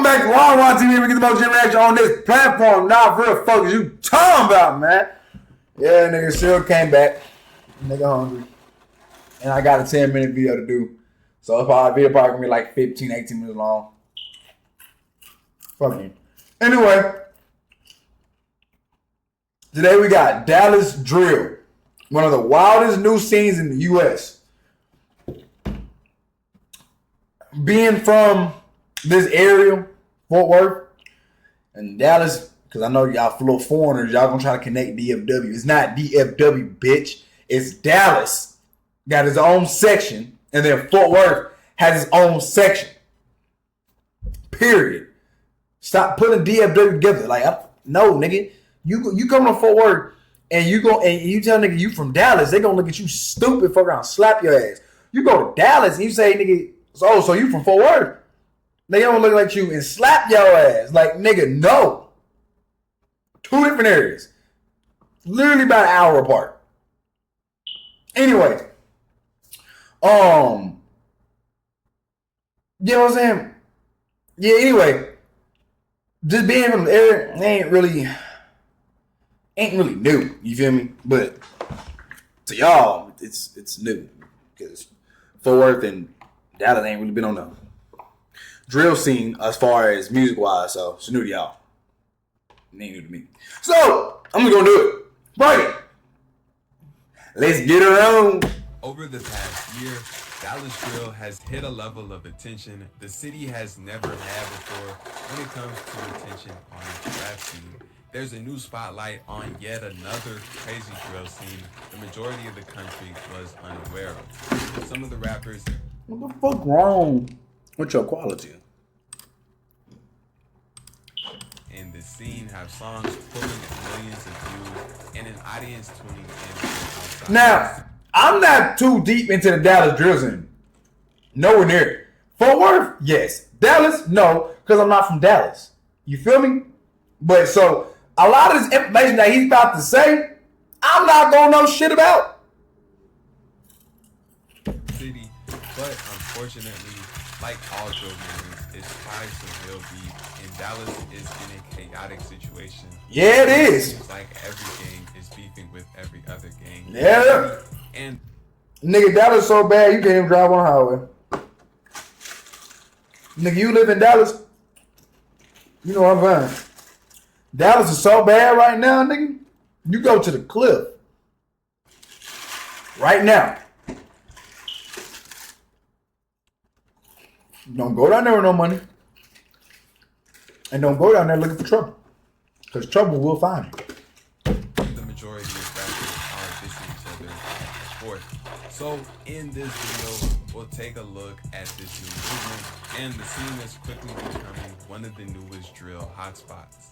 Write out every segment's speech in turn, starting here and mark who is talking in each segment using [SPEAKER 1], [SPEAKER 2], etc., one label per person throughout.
[SPEAKER 1] Welcome back to Wild TV. We get the most reaction on this platform. Nah, for real, fuck you talking about, man. Yeah, nigga still came back. Nigga hungry. And I got a 10-minute video to do. So it's probably gonna be like 15, 18 minutes long. Fuck you. Anyway. Today we got Dallas drill. One of the wildest new scenes in the U.S. Being from this area, Fort Worth, and Dallas, because I know y'all little foreigners, y'all gonna try to connect DFW. It's not DFW, bitch. It's Dallas. Got his own section, and then Fort Worth has its own section. Period. Stop putting DFW together. Like, no, nigga. You come to Fort Worth and you tell nigga you from Dallas, they gonna look at you stupid, fuck around, slap your ass. You go to Dallas and you say, nigga, so you from Fort Worth. They don't look like you and slap your ass. Like, nigga, no. Two different areas. Literally about an hour apart. Anyway. You know what I'm saying? Yeah, anyway. Just being from the area ain't really new. You feel me? But to y'all, it's new. Because Fort Worth and Dallas ain't really been on the drill scene as far as music wise, so it's new to y'all. It ain't new to me. So I'm gonna do it. Right. Let's get it on.
[SPEAKER 2] Over the past year, Dallas drill has hit a level of attention the city has never had before when it comes to attention on its rap scene. There's a new spotlight on yet another crazy drill scene the majority of the country was unaware of. Some of the rappers.
[SPEAKER 1] What the fuck wrong with your quality?
[SPEAKER 2] In the scene have songs pulling millions of views and an audience tuning in from outside.
[SPEAKER 1] Now, I'm not too deep into the Dallas drill scene. Nowhere near it. Fort Worth, yes. Dallas, no, because I'm not from Dallas. You feel me? But so a lot of this information that he's about to say, I'm not gonna know shit about.
[SPEAKER 2] City, but unfortunately, like all drill movements, it strives to real beat, and Dallas is in a chaotic situation.
[SPEAKER 1] Yeah, it is.
[SPEAKER 2] It seems like every gang is beefing with every other gang.
[SPEAKER 1] Yeah.
[SPEAKER 2] And
[SPEAKER 1] nigga, Dallas so bad you can't even drive on the highway. Nigga, you live in Dallas, you know I'm fine. Dallas is so bad right now, nigga. You go to the cliff right now. Don't go down there with no money. And don't go down there looking for trouble. Because trouble will find you.
[SPEAKER 2] The majority of rappers are dissing each other at sport. So in this video, we'll take a look at this new movement and the scene that's quickly becoming one of the newest drill hotspots.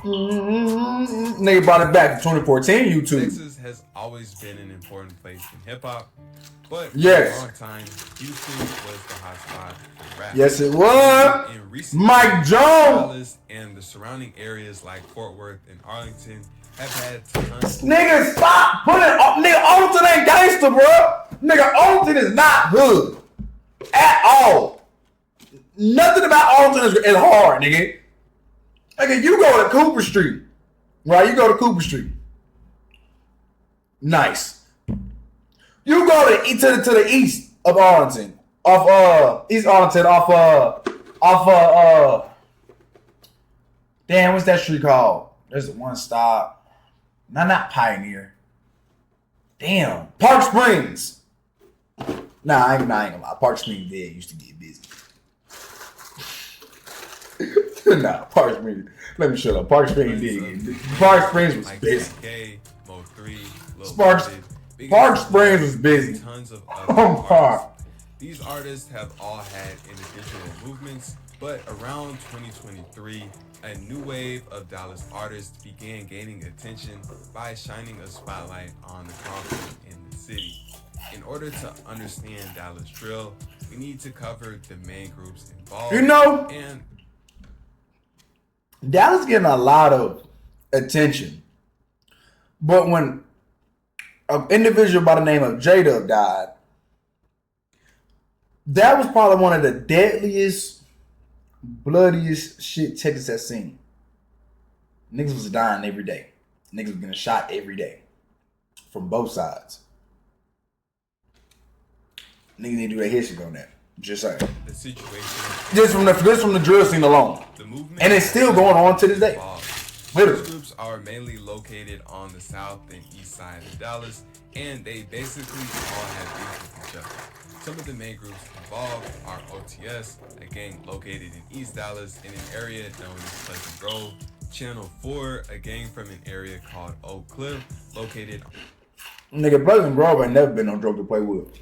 [SPEAKER 1] Nigga brought it back to 2014 YouTube.
[SPEAKER 2] Texas has always been an important place in hip-hop, but for
[SPEAKER 1] yes,
[SPEAKER 2] a long time, Houston was the hotspot for rap.
[SPEAKER 1] Yes, it was.
[SPEAKER 2] In recent
[SPEAKER 1] Mike
[SPEAKER 2] years,
[SPEAKER 1] Jones
[SPEAKER 2] Dallas and the surrounding areas like Fort Worth and Arlington have had tons.
[SPEAKER 1] Nigga, stop putting nigga, Arlington ain't gangster, bro. Nigga, Arlington is not hood at all. Nothing about Arlington is hard, nigga. Nigga, you go to Cooper Street, right? You go to Cooper Street. Nice. You go to the east of Arlington, off East Arlington, damn, what's that street called? There's one stop. Not Pioneer. Damn, Park Springs. Nah, I ain't gonna lie. Park Springs there used to get busy. Nah, Park Springs. Let me shut up. Park Springs did. Park Springs was busy. Park Springs was busy.
[SPEAKER 2] Tons of
[SPEAKER 1] Oh,
[SPEAKER 2] artists. These artists have all had individual movements, but around 2023, a new wave of Dallas artists began gaining attention by shining a spotlight on the conflict in the city. In order to understand Dallas drill, we need to cover the main groups involved.
[SPEAKER 1] You know,
[SPEAKER 2] and
[SPEAKER 1] Dallas getting a lot of attention, but when an individual by the name of J-Dub died, That was probably one of the deadliest, bloodiest shit Texas has seen. Niggas was dying every day. Niggas was getting shot every day. From both sides. Niggas need to do their history on that. Just saying.
[SPEAKER 2] The situation.
[SPEAKER 1] Just from the drill scene alone.
[SPEAKER 2] The movement.
[SPEAKER 1] And it's still going on to this day. Literally.
[SPEAKER 2] These groups are mainly located on the south and east side of Dallas, and they basically all have beef with each other. Some of the main groups involved are OTS, a gang located in East Dallas in an area known as Pleasant Grove. Channel 4, a gang from an area called Oak Cliff, located.
[SPEAKER 1] Nigga, Pleasant Grove ain't never been no joke to play with.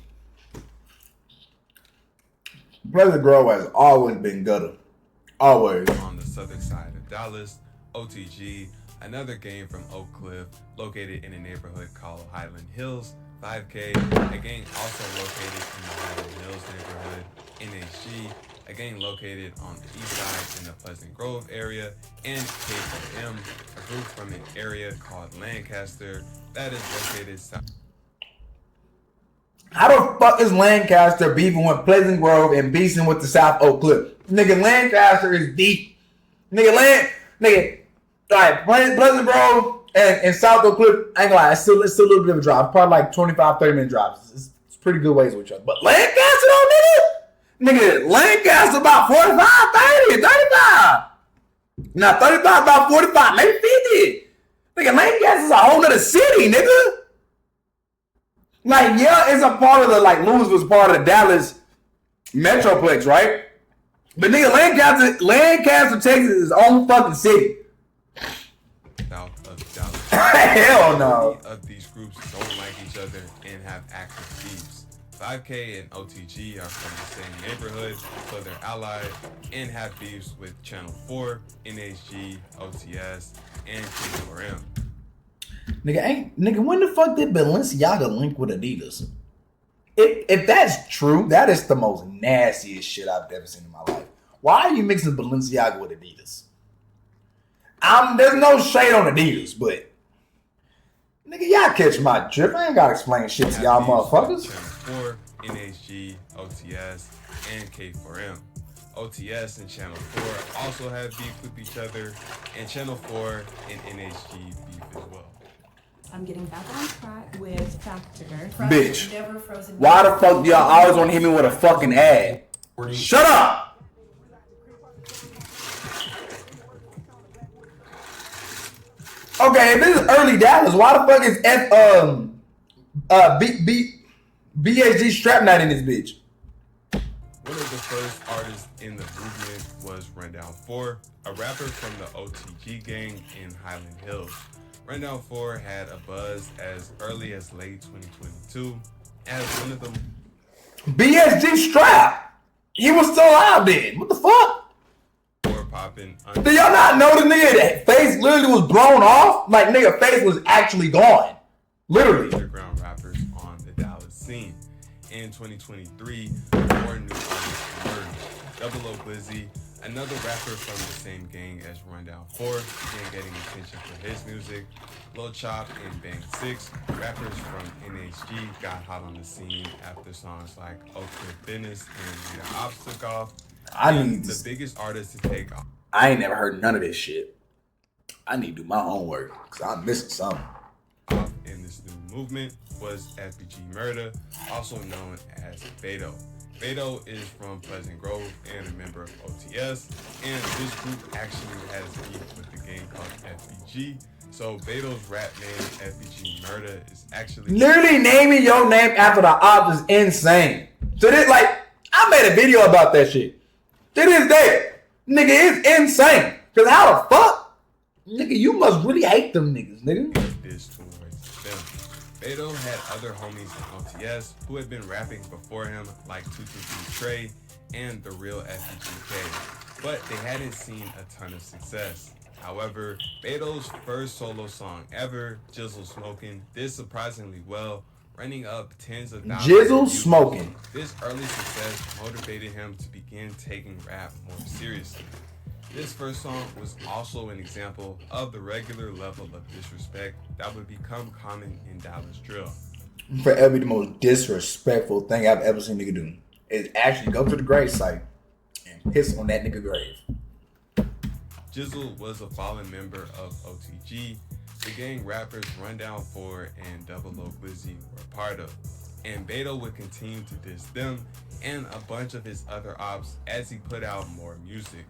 [SPEAKER 1] Pleasant Grove has always been gutter. Always.
[SPEAKER 2] On the southern side of Dallas, OTG, another gang from Oak Cliff, located in a neighborhood called Highland Hills. 5K, a gang also located in the Highland Hills neighborhood. NHG, a gang located on the east side in the Pleasant Grove area. And K4M, a group from an area called Lancaster that is located south.
[SPEAKER 1] How the fuck is Lancaster beefing with Pleasant Grove and beefing with the South Oak Cliff? Nigga, Lancaster is deep. Nigga, alright, Pleasant Grove and South Oak Cliff, I ain't gonna lie, it's still a little bit of a drive. It's probably like 25, 30 minute drives. It's pretty good ways with each other. But Lancaster though, nigga, Lancaster about 45, 30, 35. Now 35, about 45, maybe 50. Nigga, Lancaster's a whole nother city, nigga. Like, yeah, it's a part of the, like, Louisville's part of the Dallas Metroplex, right? But nigga, Lancaster, Texas is its own fucking city.
[SPEAKER 2] South of Dallas.
[SPEAKER 1] Hell no.
[SPEAKER 2] Many of these groups don't like each other and have active beefs. 5K and OTG are from the same neighborhood, so they're allied and have beefs with Channel 4, NHG, OTS, and K4M.
[SPEAKER 1] Nigga, when the fuck did Balenciaga link with Adidas? If that's true, that is the most nastiest shit I've ever seen in my life. Why are you mixing Balenciaga with Adidas? There's no shade on Adidas, but nigga, y'all catch my drift. I ain't gotta explain shit to y'all motherfuckers.
[SPEAKER 2] Channel 4, NHG, OTS, and K4M. OTS and Channel 4 also have beef with each other, and Channel 4 and NHG beef as well.
[SPEAKER 3] I'm getting back on track with fact checker.
[SPEAKER 1] Bitch,
[SPEAKER 3] Never frozen.
[SPEAKER 1] why the fuck do y'all always want to hit me with a fucking ad? Shut up! Okay, if this is early Dallas, why the fuck is BHG Strap Night in this bitch?
[SPEAKER 2] One of the first artists in the movement was Rundown 4, a rapper from the OTG gang in Highland Hills. Rundown 4 had a buzz as early as late 2022 as one of them.
[SPEAKER 1] BSG Strap? He was still out then. What the fuck?
[SPEAKER 2] Popping.
[SPEAKER 1] Did y'all not know the nigga that face literally was blown off? Like, nigga face was actually gone. Literally.
[SPEAKER 2] Underground rappers on the Dallas scene. In 2023, more new artists emerged. Double O Blizzy, another rapper from the same gang as Rundown 4, began getting attention for his music. Lil Chop and Bang 6, rappers from NHG, got hot on the scene after songs like Oakland Business and Rita Ops took off. The biggest artist to take off.
[SPEAKER 1] I ain't never heard none of this shit. I need to do my homework because I'm missing something.
[SPEAKER 2] In this new movement was FBG Murder, also known as Beto. Beto is from Pleasant Grove and a member of OTS, and this group actually has beef with the gang called FBG. So Beto's rap name, FBG Murder, is actually
[SPEAKER 1] literally naming your name after the op is insane. So this, like, I made a video about that shit. To this day, nigga, it's insane. Cause how the fuck, nigga, you must really hate them niggas, nigga.
[SPEAKER 2] This towards them. Beto had other homies in OTS who had been rapping before him, like 223 Trey and the real FGK, but they hadn't seen a ton of success. However, Beto's first solo song ever, Jizzle Smokin', did surprisingly well, running up tens of thousands.
[SPEAKER 1] Jizzle Smokin'.
[SPEAKER 2] This early success motivated him to begin taking rap more seriously. This first song was also an example of the regular level of disrespect that would become common in Dallas drill.
[SPEAKER 1] Forever the most disrespectful thing I've ever seen nigga do. is actually go to the grave site and piss on that nigga grave.
[SPEAKER 2] Jizzle was a fallen member of OTG, the gang rappers Rundown 4 and Double O Glizzy were part of, and Beto would continue to diss them and a bunch of his other ops as he put out more music.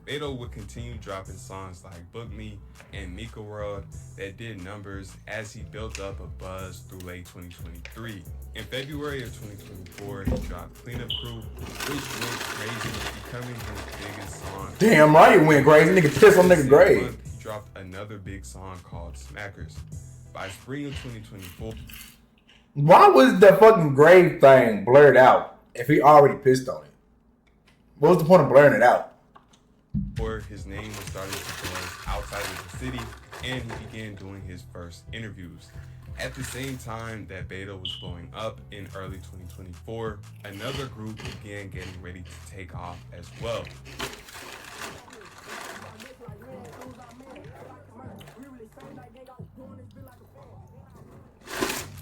[SPEAKER 2] Beto would continue dropping songs like Book Me and Mika World that did numbers as he built up a buzz through late 2023. In February of 2024, he dropped Cleanup Crew, which went crazy, becoming his biggest song.
[SPEAKER 1] Damn right it went crazy. Nigga piss on nigga grave.
[SPEAKER 2] Month, he dropped another big song called Smackers. By spring of 2024,
[SPEAKER 1] why was the fucking grave thing blurred out if he already pissed on it? What was the point of blurring it out?
[SPEAKER 2] his name was starting to buzz outside of the city, and he began doing his first interviews. At the same time that Beto was blowing up in early 2024, another group began getting ready to take off as well.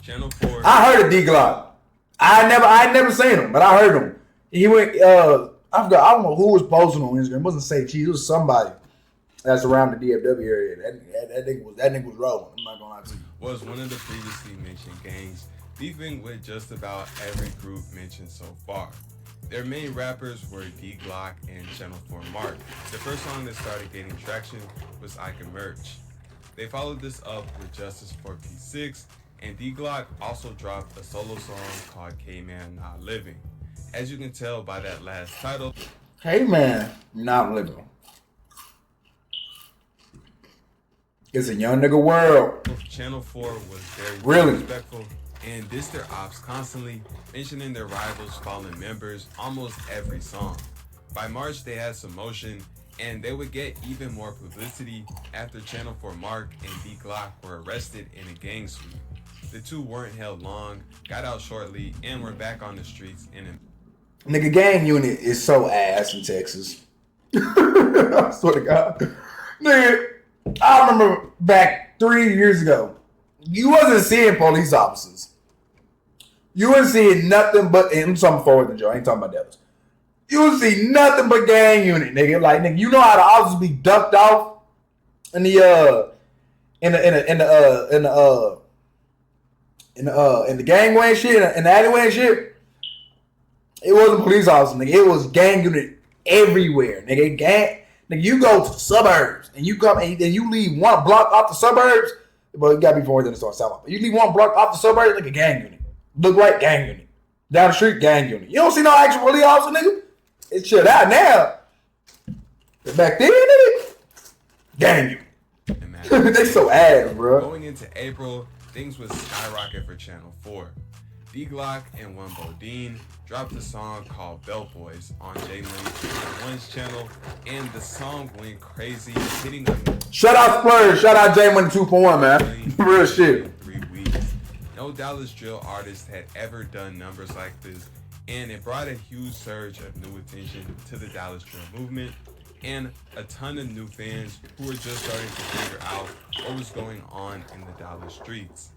[SPEAKER 2] Channel 4.
[SPEAKER 1] I heard of D-Glock. I never seen him, but I heard him. He went, I forgot, I don't know who was posting on Instagram. It wasn't Say Cheese, it was somebody that's around the DFW area. That nigga was rolling. I'm not gonna lie to you.
[SPEAKER 2] Was one of the previously mentioned gangs, beefing with just about every group mentioned so far. Their main rappers were D-Glock and Channel 4 Mark. The first song that started getting traction was I Can Merch. They followed this up with Justice for P6, and D-Glock also dropped a solo song called K-Man Not Living. As you can tell by that last title,
[SPEAKER 1] K-Man Not Living. It's a young nigga world.
[SPEAKER 2] Channel 4 was very
[SPEAKER 1] Really?
[SPEAKER 2] disrespectful and dissed their ops constantly, mentioning their rivals' fallen members almost every song. By March, they had some motion, and they would get even more publicity after Channel 4 Mark and D-Glock were arrested in a gang sweep. The two weren't held long, got out shortly, and were back on the streets in a
[SPEAKER 1] Nigga, gang unit is so ass in Texas. I swear to God. Nigga, I remember back 3 years ago, you wasn't seeing police officers. You wasn't seeing nothing but, and I'm talking forward than Joe, I ain't talking about devils. You would see nothing but gang unit, nigga. Like, nigga, you know how the officers be ducked off in the gangway and shit, in the alleyway and shit. It wasn't police officers, nigga. It was gang unit everywhere, nigga. Nigga, you go to the suburbs and you come and you leave one block off the suburbs. But you gotta be before then it starts south. You leave one block off the suburbs, nigga, gang unit. Look like gang unit. Down the street, gang unit. You don't see no actual police officer, nigga. It's shut out now. But back then, nigga, gang unit. They so ass, bro.
[SPEAKER 2] Going into April, things would skyrocket for Channel 4. D-Glock and One Bodine dropped a song called Belt Boys on J Money 1's channel, and the song went crazy, hitting a
[SPEAKER 1] Shout out Splurge. Shout out J Money 2.1, man. Real shit.
[SPEAKER 2] in 3 weeks. No Dallas drill artist had ever done numbers like this, and it brought a huge surge of new attention to the Dallas drill movement and a ton of new fans who were just starting to figure out what was going on in the Dallas streets.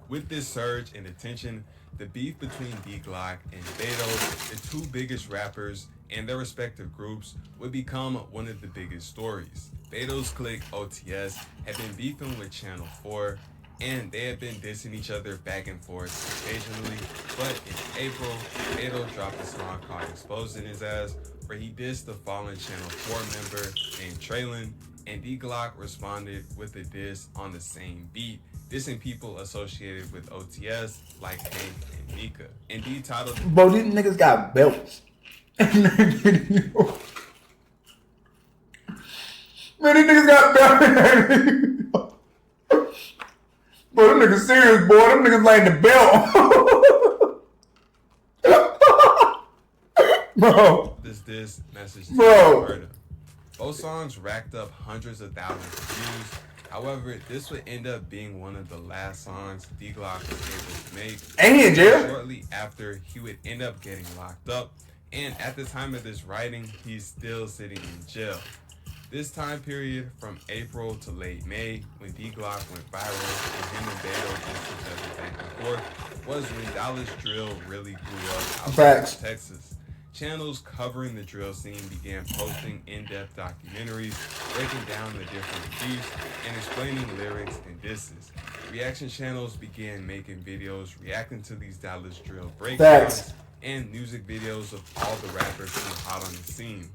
[SPEAKER 2] With this surge in attention, the beef between D-Glock and Beto, the two biggest rappers and their respective groups, would become one of the biggest stories. Beto's clique OTS had been beefing with Channel 4, and they had been dissing each other back and forth occasionally, but in April, Beto dropped a song called Exposing His Ass, where he dissed the fallen Channel 4 member named Traylon, and D-Glock responded with a diss on the same beat, dissing people associated with OTS like Hank and Mika. And D titled,
[SPEAKER 1] Bro, these niggas got belts. Man, these niggas got belts. Bro, them niggas serious, boy. Them niggas laying the belt. Bro.
[SPEAKER 2] This message
[SPEAKER 1] Bro.
[SPEAKER 2] to murder. Both songs racked up hundreds of thousands of views. However, this would end up being one of the last songs D-Glock was able to make.
[SPEAKER 1] Ain't he in jail?
[SPEAKER 2] Shortly after, he would end up getting locked up. And at the time of this writing, he's still sitting in jail. This time period, from April to late May, when D-Glock went viral and him and Beto dissed each other back and forth, was when Dallas drill really blew up outside of Texas. Channels covering the drill scene began posting in-depth documentaries, breaking down the different beats and explaining lyrics and disses. Reaction channels began making videos reacting to these Dallas drill breakdowns and music videos of all the rappers who were hot on the scene.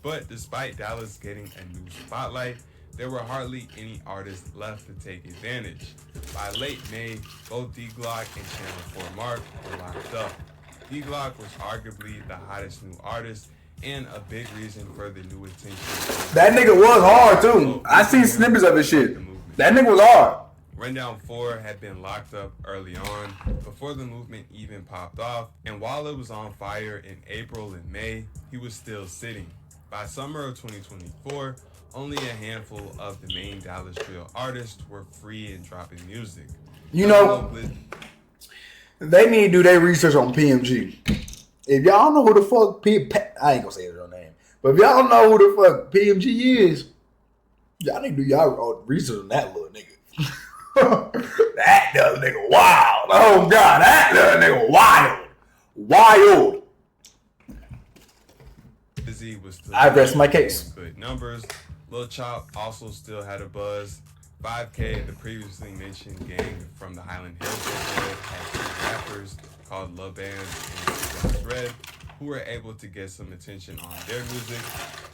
[SPEAKER 2] But despite Dallas getting a new spotlight, there were hardly any artists left to take advantage. By late May, both D-Glock and Channel 4 Mark were locked up. D-Glock was arguably the hottest new artist and a big reason for the new attention.
[SPEAKER 1] That nigga was hard too. I seen snippets of his shit. That nigga was hard.
[SPEAKER 2] Rundown 4 had been locked up early on, before the movement even popped off, and while it was on fire in April and May, he was still sitting. By summer of 2024, only a handful of the main Dallas drill artists were free and dropping music.
[SPEAKER 1] You know, they need to do their research on PMG. If y'all don't know who the fuck I ain't gonna say his real name, but if y'all don't know who the fuck PMG is, y'all need to do y'all research on that little nigga. That little nigga wild. Oh God, that little nigga wild. Wild.
[SPEAKER 2] Busy was still
[SPEAKER 1] I rest my case.
[SPEAKER 2] Good numbers. Lil Chop also still had a buzz. 5K, the previously mentioned gang from the Highland Hills neighborhood, had two rappers called Lil Bands and Red, who were able to get some attention on their music.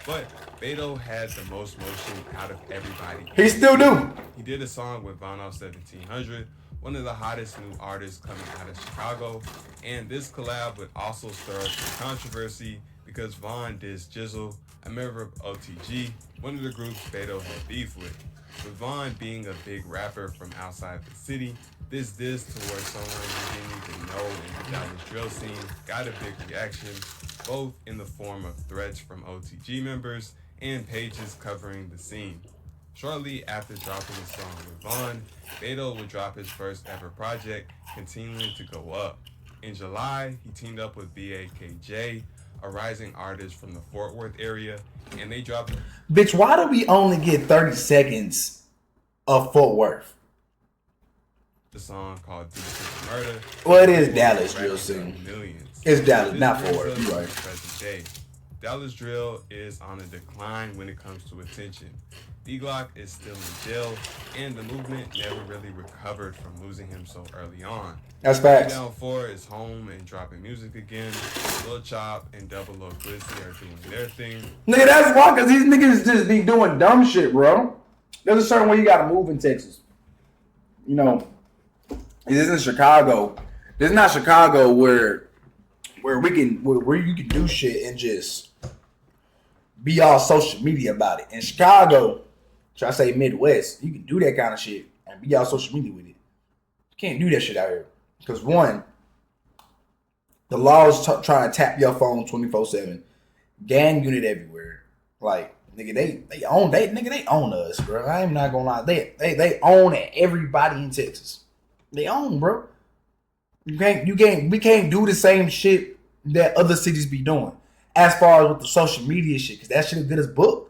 [SPEAKER 2] But Beto had the most motion out of everybody.
[SPEAKER 1] He still do.
[SPEAKER 2] He did a song with Von 1700, one of the hottest new artists coming out of Chicago. And this collab would also stir up some controversy because Von dissed Jizzle, a member of OTG, one of the groups Beto had beef with. With Von being a big rapper from outside the city, this diss towards someone he didn't even know in the Dallas drill scene got a big reaction, both in the form of threats from OTG members and pages covering the scene. Shortly after dropping the song with Von, Beto would drop his first ever project, continuing to go up. In July, he teamed up with BAKJ, a rising artist from the Fort Worth area, and they dropped...
[SPEAKER 1] Bitch, why do we only get 30 seconds of Fort Worth?
[SPEAKER 2] The song called Decent Murder.
[SPEAKER 1] Well, it is Dallas drill scene.
[SPEAKER 2] Millions.
[SPEAKER 1] It's Dallas,
[SPEAKER 2] This
[SPEAKER 1] not
[SPEAKER 2] brings
[SPEAKER 1] Fort Worth.
[SPEAKER 2] us
[SPEAKER 1] You
[SPEAKER 2] to
[SPEAKER 1] right.
[SPEAKER 2] the present day. Dallas drill is on a decline when it comes to attention. D-Glock is still in jail, and the movement never really recovered from losing him so early on.
[SPEAKER 1] That's facts.
[SPEAKER 2] Down 4 is home and dropping music again. Lil Chop and Double O Glizzy are doing their thing.
[SPEAKER 1] Nigga, that's why, because these niggas just be doing dumb shit, bro. There's a certain way you gotta move in Texas. You know, this isn't Chicago. This is not Chicago where you can do shit and just be all social media about it. In Chicago, should I say Midwest, you can do that kind of shit and be all social media with it. You can't do that shit out here. Because one, the laws trying to tap your phone 24/7. Gang unit everywhere. Like, nigga, they own us, bro. I am not gonna lie. They own everybody in Texas. They own, bro. We can't do the same shit that other cities be doing. As far as with the social media shit, because that shit will get us booked.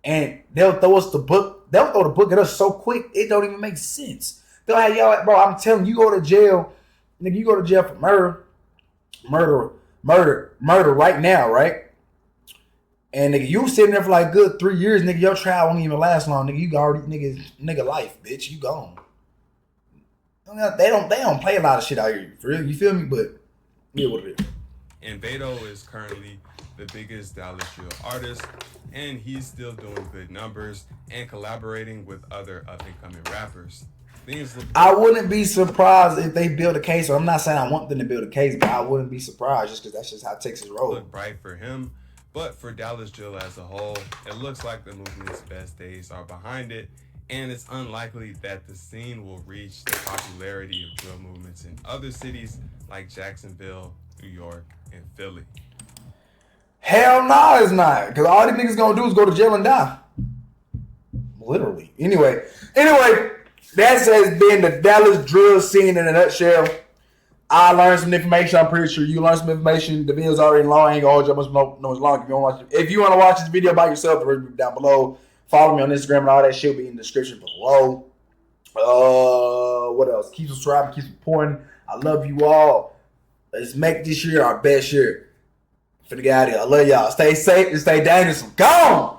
[SPEAKER 1] And they'll throw the book at us so quick, it don't even make sense. They'll have y'all, bro, I'm telling you, you go to jail, nigga, you go to jail for murder right now, right? And nigga, you sitting there for like good 3 years, nigga, your trial won't even last long, nigga. You already, nigga life, bitch, you gone. They don't play a lot of shit out here, for real, you feel me? But, yeah, what it is.
[SPEAKER 2] And Beto is currently the biggest Dallas drill artist, and he's still doing good numbers and collaborating with other up-and-coming rappers.
[SPEAKER 1] I wouldn't be surprised if they build a case, or I'm not saying I want them to build a case, but I wouldn't be surprised just because that's just how Texas rolls.
[SPEAKER 2] Look bright for him, but for Dallas drill as a whole, it looks like the movement's best days are behind it, and it's unlikely that the scene will reach the popularity of drill movements in other cities like Jacksonville, New York, and Philly.
[SPEAKER 1] Hell no, it's not. Because all these niggas gonna do is go to jail and die. Literally. Anyway, that has been the Dallas drill scene in a nutshell. I learned some information. I'm pretty sure you learned some information. The video's already long. I ain't gonna hold you up much long. If you want to watch this video by yourself, the review down below. Follow me on Instagram and all that shit will be in the description below. What else? Keep subscribing, keep supporting. I love you all. Let's make this year our best year. Finna get out of here. I love y'all. Stay safe and stay dangerous. Gone.